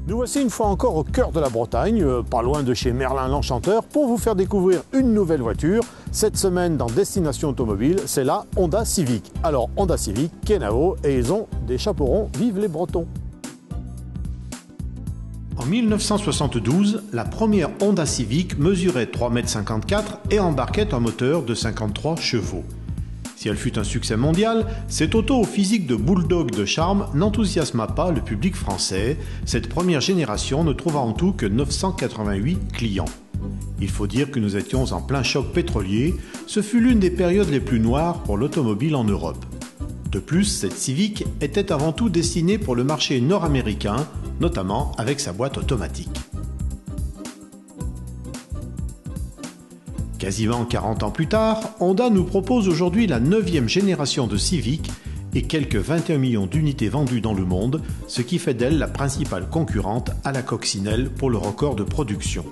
Nous voici une fois encore au cœur de la Bretagne, pas loin de chez Merlin l'Enchanteur, pour vous faire découvrir une nouvelle voiture. Cette semaine dans Destination Automobile, c'est la Honda Civic. Alors Honda Civic, Kenao, et ils ont des chapeaux ronds, vive les Bretons! En 1972, la première Honda Civic mesurait 3,54 m et embarquait un moteur de 53 chevaux. Si elle fut un succès mondial, cette auto au physique de bulldog de charme n'enthousiasma pas le public français. Cette première génération ne trouva en tout que 988 clients. Il faut dire que nous étions en plein choc pétrolier. Ce fut l'une des périodes les plus noires pour l'automobile en Europe. De plus, cette Civic était avant tout destinée pour le marché nord-américain, notamment avec sa boîte automatique. Quasiment 40 ans plus tard, Honda nous propose aujourd'hui la 9e génération de Civic et quelques 21 millions d'unités vendues dans le monde, ce qui fait d'elle la principale concurrente à la coccinelle pour le record de production.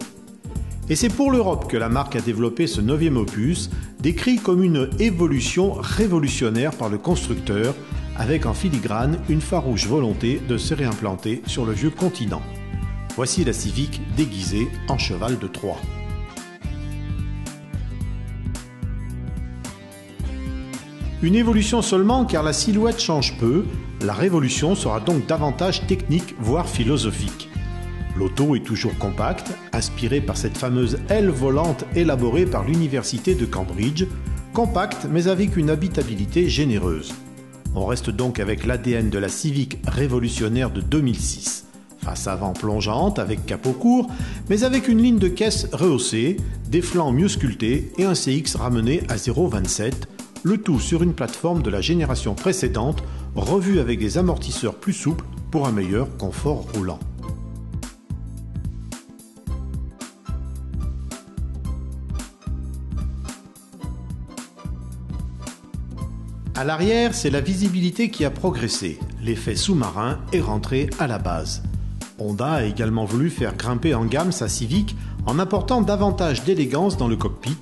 Et c'est pour l'Europe que la marque a développé ce 9e opus, décrit comme une évolution révolutionnaire par le constructeur, avec en filigrane une farouche volonté de se réimplanter sur le vieux continent. Voici la Civic déguisée en cheval de Troie. Une évolution seulement car la silhouette change peu, la révolution sera donc davantage technique voire philosophique. L'auto est toujours compacte, inspirée par cette fameuse aile volante élaborée par l'université de Cambridge, compacte mais avec une habitabilité généreuse. On reste donc avec l'ADN de la Civic révolutionnaire de 2006. Face avant plongeante avec capot court, mais avec une ligne de caisse rehaussée, des flancs mieux sculptés et un CX ramené à 0,27, le tout sur une plateforme de la génération précédente, revue avec des amortisseurs plus souples pour un meilleur confort roulant. À l'arrière, c'est la visibilité qui a progressé, l'effet sous-marin est rentré à la base. Honda a également voulu faire grimper en gamme sa Civic en apportant davantage d'élégance dans le cockpit,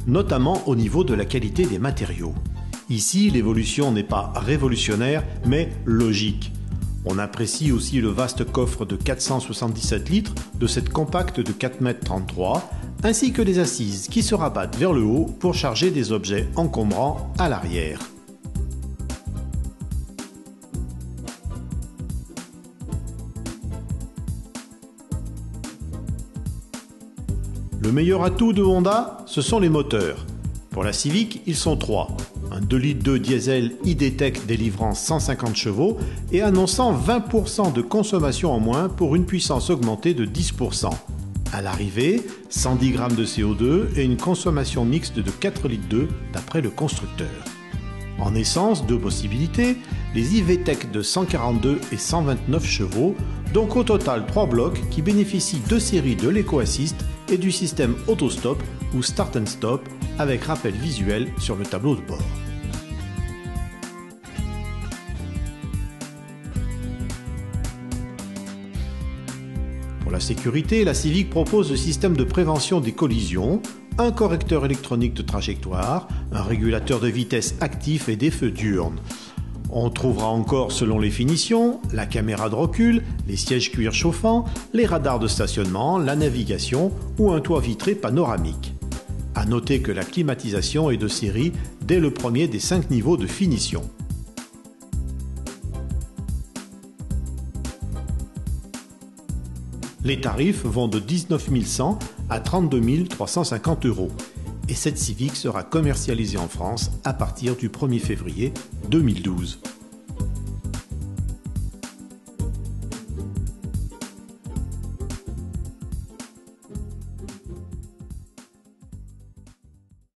notamment au niveau de la qualité des matériaux. Ici, l'évolution n'est pas révolutionnaire, mais logique. On apprécie aussi le vaste coffre de 477 litres de cette compacte de 4,33 m, ainsi que les assises qui se rabattent vers le haut pour charger des objets encombrants à l'arrière. Le meilleur atout de Honda, ce sont les moteurs. Pour la Civic, ils sont trois. Un 2,2 litres diesel ID-Tech délivrant 150 chevaux et annonçant 20% de consommation en moins pour une puissance augmentée de 10%. À l'arrivée, 110 g de CO2 et une consommation mixte de 4,2 litres d'après le constructeur. En essence, deux possibilités, les IV-Tech de 142 et 129 chevaux, donc au total 3 blocs qui bénéficient de séries de l'Eco-Assist et du système Auto-Stop ou Start and Stop avec rappel visuel sur le tableau de bord. Pour la sécurité, la Civic propose le système de prévention des collisions, un correcteur électronique de trajectoire, un régulateur de vitesse actif et des feux diurnes. On trouvera encore, selon les finitions, la caméra de recul, les sièges cuir chauffants, les radars de stationnement, la navigation ou un toit vitré panoramique. À noter que la climatisation est de série dès le premier des 5 niveaux de finition. Les tarifs vont de 19 100 à 32 350 €. Et cette Civic sera commercialisée en France à partir du 1er février 2012.